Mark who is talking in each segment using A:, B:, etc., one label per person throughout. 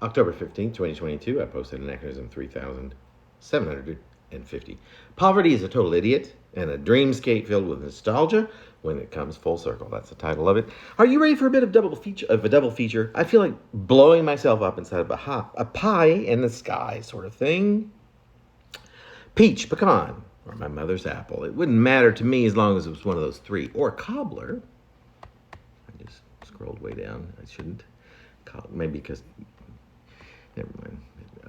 A: October 15th, 2022, I posted Anachronism 3750. Poverty is a total idiot and a dreamscape filled with nostalgia when it comes full circle. That's the title of it. Are you ready for a bit of a double feature? I feel like blowing myself up inside of a pie in the sky sort of thing. Peach, pecan, or my mother's apple. It wouldn't matter to me as long as it was one of those three. Or cobbler. I just scrolled way down. I shouldn't. Maybe because... Never mind.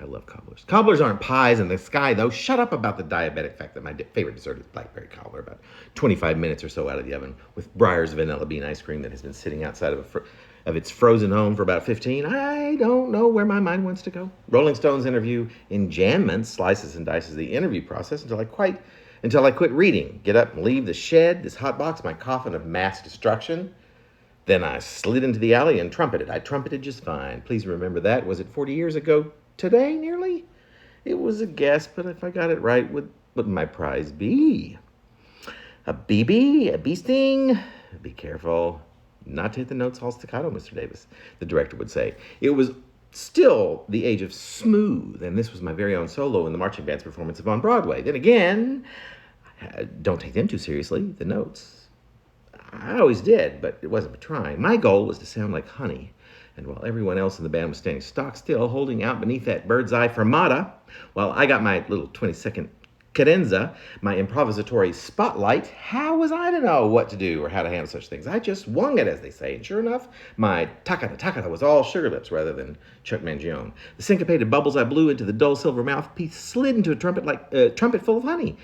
A: I love cobblers. Cobblers aren't pies in the sky, though. Shut up about the diabetic fact that my favorite dessert is blackberry cobbler, about 25 minutes or so out of the oven, with Breyer's vanilla bean ice cream that has been sitting outside of its frozen home for about 15. I don't know where my mind wants to go. Rolling Stone's interview enjambments, slices and dices the interview process until I quit reading. Get up and leave the shed, this hot box, my coffin of mass destruction. Then I slid into the alley and trumpeted. I trumpeted just fine. Please remember that. Was it 40 years ago today, nearly? It was a guess, but if I got it right, what would my prize be? A BB? A bee sting? Be careful not to hit the notes all staccato, Mr. Davis, the director would say. It was still the age of smooth, and this was my very own solo in the marching band's performance of On Broadway. Then again, don't take them too seriously, the notes. I always did, but it wasn't for trying. My goal was to sound like honey. And while everyone else in the band was standing stock still, holding out beneath that bird's eye fermata, while I got my little 20-second cadenza, my improvisatory spotlight, how was I to know what to do or how to handle such things? I just wung it, as they say. And sure enough, my takata was all sugar lips rather than Chuck Mangione. The syncopated bubbles I blew into the dull silver mouthpiece slid into a trumpet full of honey.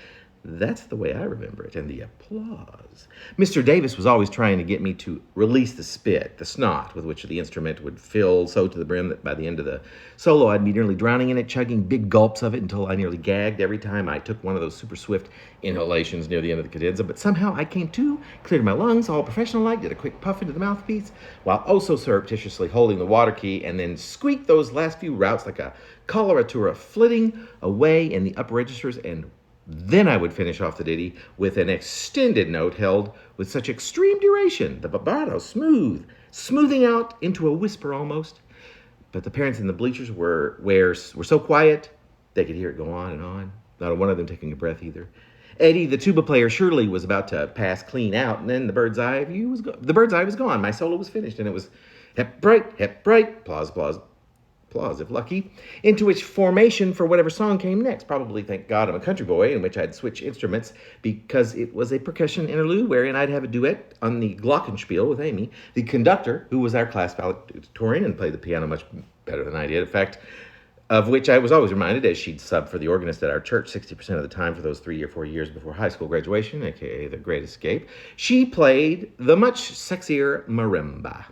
A: That's the way I remember it, and the applause. Mr. Davis was always trying to get me to release the spit, the snot, with which the instrument would fill so to the brim that by the end of the solo I'd be nearly drowning in it, chugging big gulps of it until I nearly gagged every time I took one of those super swift inhalations near the end of the cadenza. But somehow I came to, cleared my lungs, all professional-like, did a quick puff into the mouthpiece, while oh so surreptitiously holding the water key, and then squeaked those last few routes like a coloratura flitting away in the upper registers, and then I would finish off the ditty with an extended note held with such extreme duration, the vibrato smoothing out into a whisper almost. But the parents in the bleachers were so quiet, they could hear it go on and on. Not one of them taking a breath either. Eddie, the tuba player, surely was about to pass clean out, and then the bird's eye was gone. My solo was finished, and it was hep bright, applause, if lucky, into which formation for whatever song came next. Probably Thank God I'm a Country Boy, in which I'd switch instruments because it was a percussion interlude wherein I'd have a duet on the glockenspiel with Amy, the conductor, who was our class valedictorian and played the piano much better than I did. In fact, of which I was always reminded as she'd sub for the organist at our church 60% of the time for those 3 or 4 years before high school graduation, aka The Great Escape. She played the much sexier marimba.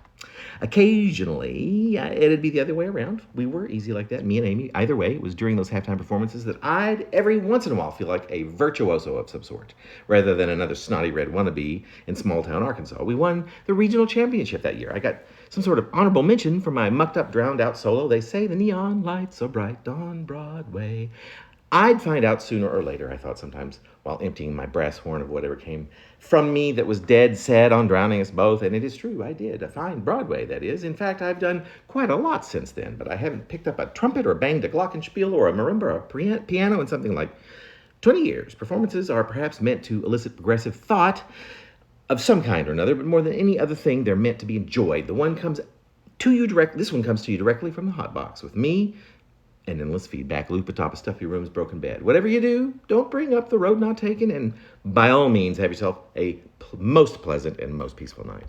A: Occasionally, it'd be the other way around. We were easy like that, me and Amy. Either way, it was during those halftime performances that I'd every once in a while feel like a virtuoso of some sort, rather than another snotty red wannabe in small-town Arkansas. We won the regional championship that year. I got some sort of honorable mention for my mucked-up, drowned-out solo. They say the neon lights so bright on Broadway. I'd find out sooner or later, I thought sometimes, while emptying my brass horn of whatever came from me that was dead set on drowning us both. And it is true, I did. A fine Broadway, that is. In fact, I've done quite a lot since then, but I haven't picked up a trumpet or banged a glockenspiel or a marimba or a piano in something like 20 years. Performances are perhaps meant to elicit progressive thought of some kind or another, but more than any other thing, they're meant to be enjoyed. This one comes to you directly from the hot box with me, an endless feedback loop atop a stuffy room's broken bed. Whatever you do, don't bring up the road not taken, and by all means, have yourself a most pleasant and most peaceful night.